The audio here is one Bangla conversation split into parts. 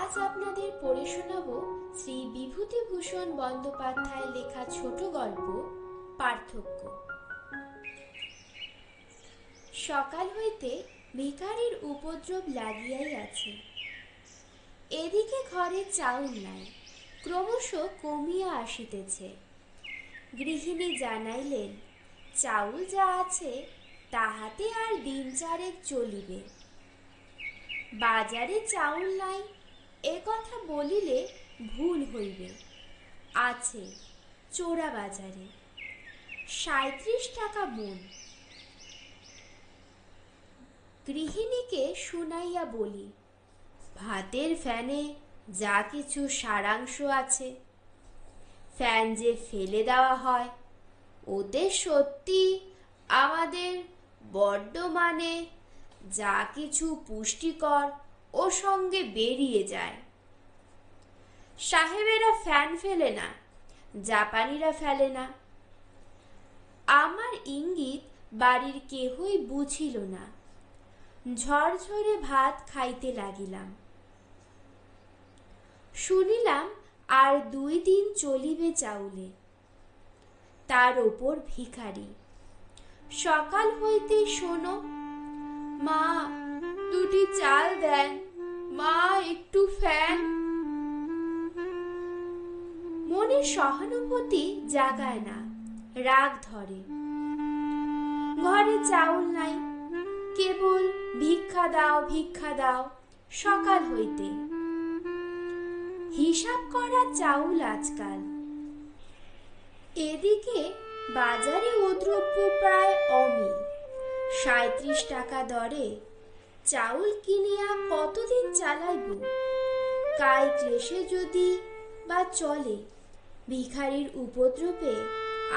আজ আপনাদের পড়ে শোনাব শ্রী বিভূতিভূষণ বন্দ্যোপাধ্যায়ের লেখা ছোট গল্প পার্থক্য। সকাল হইতে ভিখারির উপদ্রব লাগিয়াই আছে। এদিকে ঘরে চাউল নাই, ক্রমশ কমিয়া আসিতেছে। গৃহিণী জানাইলেন, চাউল যা আছে তাহাতে আর দিন চারেক চলিবে। বাজারে চাউল নাই এ কথা বলিলে ভুল হইবে। আছে চোরা বাজারে ৩৭ টাকা মণ। গৃহিণীকে শুনাইয়া বলি, ভাতের ফ্যানে যা কিছু সারাংশ আছে, ফ্যান যে ফেলে দেওয়া হয়, ওতে সত্যি আমাদের বর্ধমানে যা কিছু পুষ্টিকর ও সঙ্গে বেরিয়ে যায়। সাহেবেরা ফ্যান ফেলে না, জাপানিরা ফেলে না। আমার ইঙ্গিত বাড়ির কেহই বুঝিল না। ঝরঝরে ভাত খাইতে লাগিলাম। শুনিলাম আর ২ দিন চলিবে চাউলে। তার ওপর ভিখারি। সকাল হইতে শোনো, মা ২টি চাল দেন, মা একটু ফ্যান। মনে সহানুভূতি জাগায় না, রাগ ধরে। ঘরে চাউল নাই, কেবল ভিক্ষা দাও ভিক্ষা দাও সকাল হইতে। হিসাব করা চাউল আজকাল। এদিকে বাজারে ও দ্রব্য প্রায় অমিল। ৩৭ টাকা দরে চাউল কিনিয়া কতদিন চালাইব? কায় ক্লেশে যদি বা চলে, ভিখারির উপদ্রবে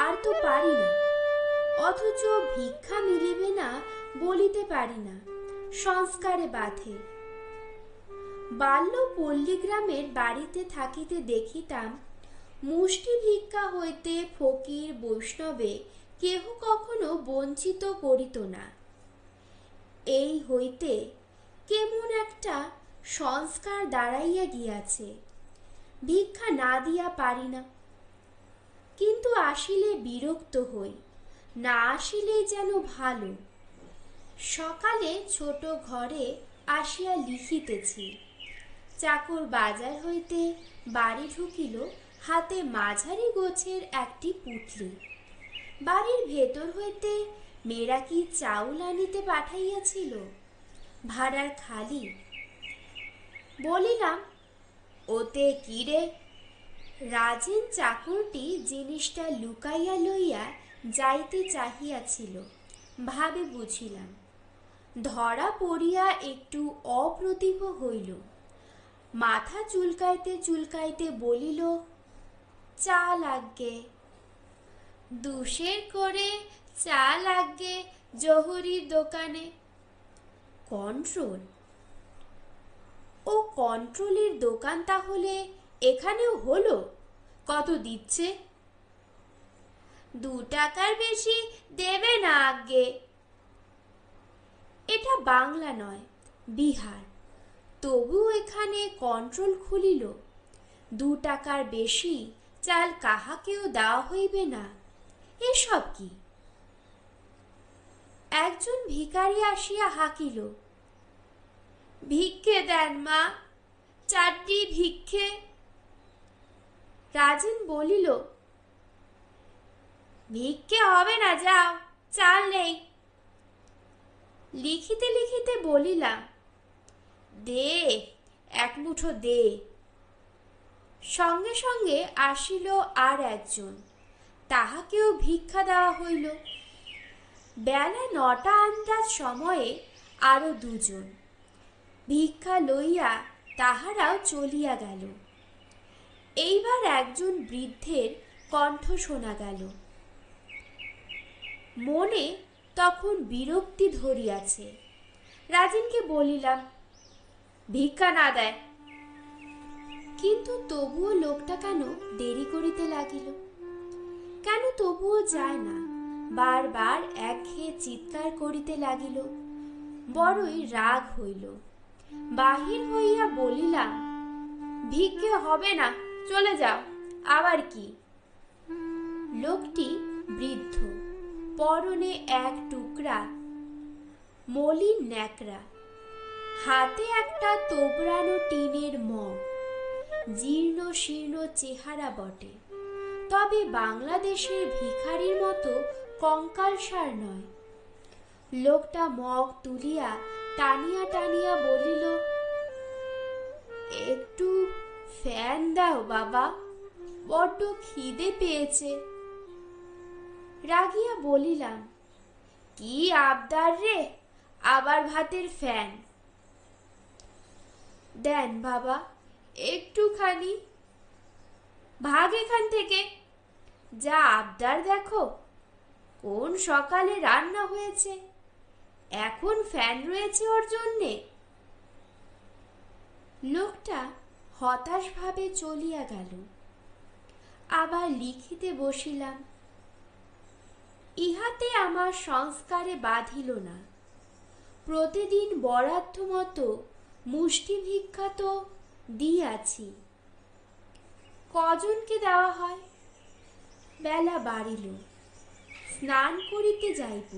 আর তো পারি না। অথচ ভিক্ষা মিলিবে না বলিতে পারি না, সংস্কারে বাধে। বাল্য পল্লীগ্রামের বাড়িতে থাকিতে দেখিতাম, মুষ্টি ভিক্ষা হইতে ফকির বৈষ্ণবে কেহ কখনো বঞ্চিত করিত না। এই হইতে কেমন একটা সংস্কার দাঁড়াইয়া গিয়াছে। ভিক্ষা না দিয়া পারি না, কিন্তু আসিলে বিরক্ত হই, না আসিলেই যেন ভালো। সকালে ছোট ঘরে আসিয়া লিখিতেছি। চাকর বাজার হইতে বাড়ি ঢুকিল, হাতে মাঝারি গোছের একটি পুঁটলি। বাড়ির ভেতর হইতে মেয়েরা কি চাউল আনিতে পাঠাইয়াছিল? ভাড়ার খালি। বলিলাম, ওতে কি রে? রাজেন চাকরটি জিনিসটা লুকাইয়া লইয়া যাইতে চাহিয়াছিল, ভাবে বুঝিলাম। ধরা পড়িয়া একটু অপ্রতিভ হইল। মাথা চুলকাইতে চুলকাইতে বলিল, চা লাগবে। ২ সের করে চা লাগবে জহুরির দোকানে। কন্ট্রোল? ও কন্ট্রোলের দোকান তাহলে এখানেও হলো? কত দিচ্ছে? ২ টাকার বেশি দেবে না আজ্ঞে। এটা বাংলা নয়, বিহার, তবু এখানে কন্ট্রোল খুলিল। ২ টাকার বেশি চাল কাহাকেও দেওয়া হইবে না, এসব কি? একজন ভিখারি আসিয়া হাঁকিল, ভিক্ষে দেন মা, ৪টি ভিক্ষে। রাজেন বলিল, ভিক্ষে হবে না, যাও, চাল নেই। লিখিতে লিখিতে বলিলাম, দে ১ মুঠো দে। সঙ্গে সঙ্গে আসিল আর একজন, তাহাকেও ভিক্ষা দেওয়া হইল। বেলা ৯টা আন্দাজ সময়ে আরো ২ জন ভিক্ষা লইয়া তাহারাও চলিয়া গেল। এইবার একজন বৃদ্ধের কণ্ঠ শোনা গেল। মনে তখন বিরক্তি ধরিয়াছে। রাজেনকে বলিলাম, ভিক্ষা না দেয়। কিন্তু তবুও লোকটা কেন দেরি করিতে লাগিল? কেন তবুও যায় না? বারবার একঘেয়ে চিৎকার করিতে লাগিল। বড়ই রাগ হইল। বাহির হইয়া বলিলাম, ভিক্ষে হবে না, চলে যাও। আবার কি? লোকটি বৃদ্ধ, পরনে এক টুকরা মলিন ন্যাকড়া, হাতে একটা তোবড়ানো টিনের মগ, জীর্ণ শীর্ণ চেহারা বটে, তবে বাংলাদেশের ভিখারির মতো কঙ্কালসার নয়। লোকটা মগ তুলিয়া টানিয়া টানিয়া বলিল, একটু ফ্যান দাও বাবা, বড্ড খিদে পেয়েছে। রাগিয়া বলিলাম, কি আবদার রে, আবার ভাতের ফ্যান? দেন বাবা একটুখানি। ভাগ এখান থেকে, যা আবদার দেখো। কোন সকালে রান্না হয়েছে, এখন ফ্যান রয়েছে ওর জন্যে? লোকটা হতাশভাবে চলিয়া গেল। আবার লিখিতে বসিলাম। ইহাতে আমার সংস্কারে বাঁধিল না। প্রতিদিন বরাদ্দ মতো মুষ্টি ভিক্ষা তো দিয়াছি, কজনকে দেওয়া হয়? বেলা বাড়িল, স্নান করিতে যাইব।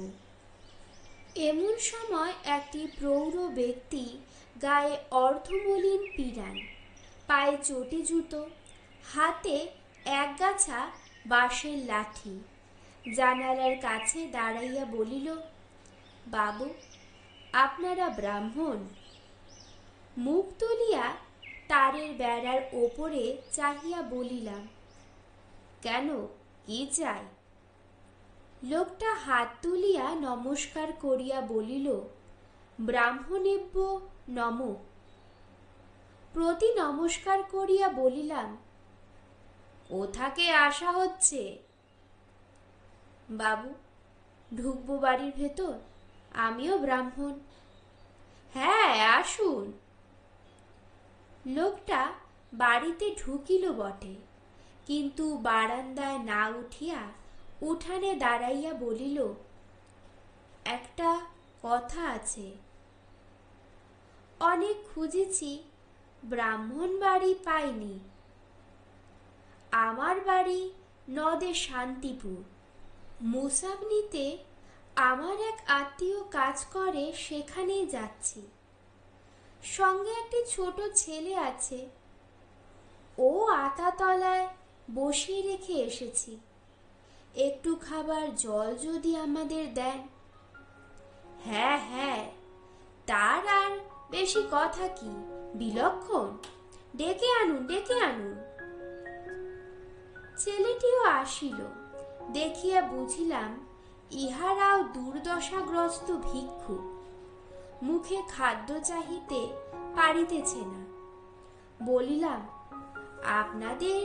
এমন সময় একটি প্রৌঢ় ব্যক্তি, গায়ে অর্ধমলিন পিরান, পায়ে চটি জুতো, হাতে একগাছা বাঁশের লাঠি, জানালার কাছে দাঁড়াইয়া বলিল, বাবু, আপনারা ব্রাহ্মণ? মুখ তুলিয়া তারের বেড়ার ওপরে চাহিয়া বলিলাম, কেন, কি চাই? লোকটা হাত তুলিয়া নমস্কার করিয়া বলিল, ব্রাহ্মণেভ্য নম। প্রতি নমস্কার করিয়া বলিলাম, কোথাকে আসা হচ্ছে? বাবু, ঢুকবো বাড়ির ভেতর? আমিও ব্রাহ্মণ। হ্যাঁ, আসুন। লোকটা বাড়িতে ঢুকিল বটে, কিন্তু বারান্দায় না উঠিয়া উঠানে দাঁড়াইয়া বলিল, একটা কথা আছে। অনেক খুঁজেছি, ব্রাহ্মণ বাড়ি পাইনি। আমার বাড়ি নদে শান্তিপুর। মুসাবনিতে আমার এক আত্মীয় কাজ করে, সেখানেই যাচ্ছি। সঙ্গে একটি ছোট ছেলে আছে, ও আতাতলায় বসিয়ে রেখে এসেছি। একটু খাবার জল যদি আমাদের দেন। হ্যাঁ হ্যাঁ, তার আর বেশি কথা কি, বিলক্ষণ। ডেকে আনুন, ডেকে আনুন। ছেলেটিও আসিল। দেখিয়া বুঝিলাম ইহারাও দুর্দশাগ্রস্ত ভিক্ষু, মুখে খাদ্য চাহিতে পারিতেছে না। বলিলাম, আপনাদের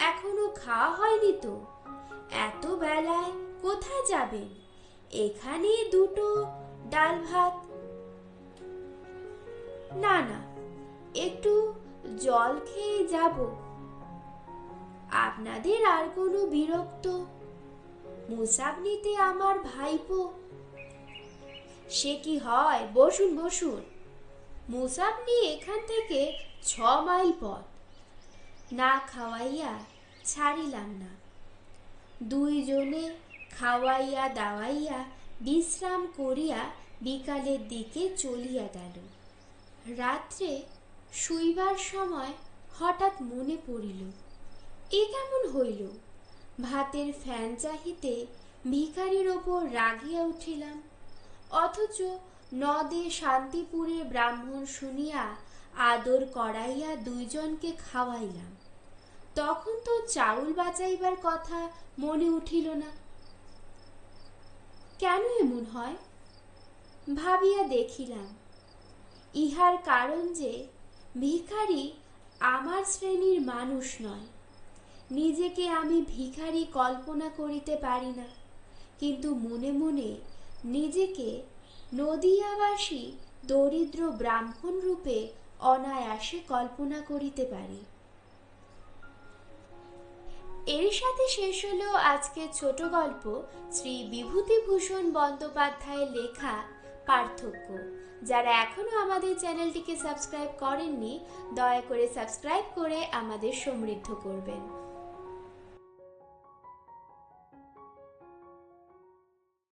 এখনো খাওয়া হয়নি তো? এত বেলায় কোথায় যাবেন? এখানে দুটো ডাল ভাত। না না, একটু জল খেয়ে যাব। আপনাদের আর কোনো বিরক্ত? মুসাবনিতে আমার ভাইপো। সে কি হয়, বসুন বসুন। মুসাবনি এখান থেকে 6 মাইল পথ। না খাওয়াইয়া ছাড়িলাম না। দুইজনে খাওয়াইয়া দাওয়াইয়া বিশ্রাম করিয়া বিকালের দিকে চলিয়া গেল। রাত্রে শুইবার সময় হঠাৎ মনে পড়িল, এ কেমন হইল? ভাতের ফ্যান চাহিতে ভিখারির ওপর রাগিয়া উঠিলাম, অথচ নদে শান্তিপুরে ব্রাহ্মণ শুনিয়া আদর করাইয়া দুইজনকে খাওয়াইলাম। তখন তো চাউল বাঁচাইবার কথা মনে উঠিল না। কেন এমন হয় ভাবিয়া দেখিলাম, ইহার কারণ যে ভিখারি আমার শ্রেণীর মানুষ নয়। নিজেকে আমি ভিখারি কল্পনা করিতে পারি না, কিন্তু মনে মনে নিজেকে নদিয়াবাসী দরিদ্র ব্রাহ্মণ রূপে অনায়াসে কল্পনা করিতে পারি। এর সাথে শেষ হলো আজকের ছোট গল্প, শ্রী বিভূতিভূষণ বন্দ্যোপাধ্যায়ের লেখা পার্থক্য। যারা এখনও আমাদের চ্যানেলটিকে সাবস্ক্রাইব করেননি, দয়া করে সাবস্ক্রাইব করে আমাদের সমৃদ্ধ করবেন।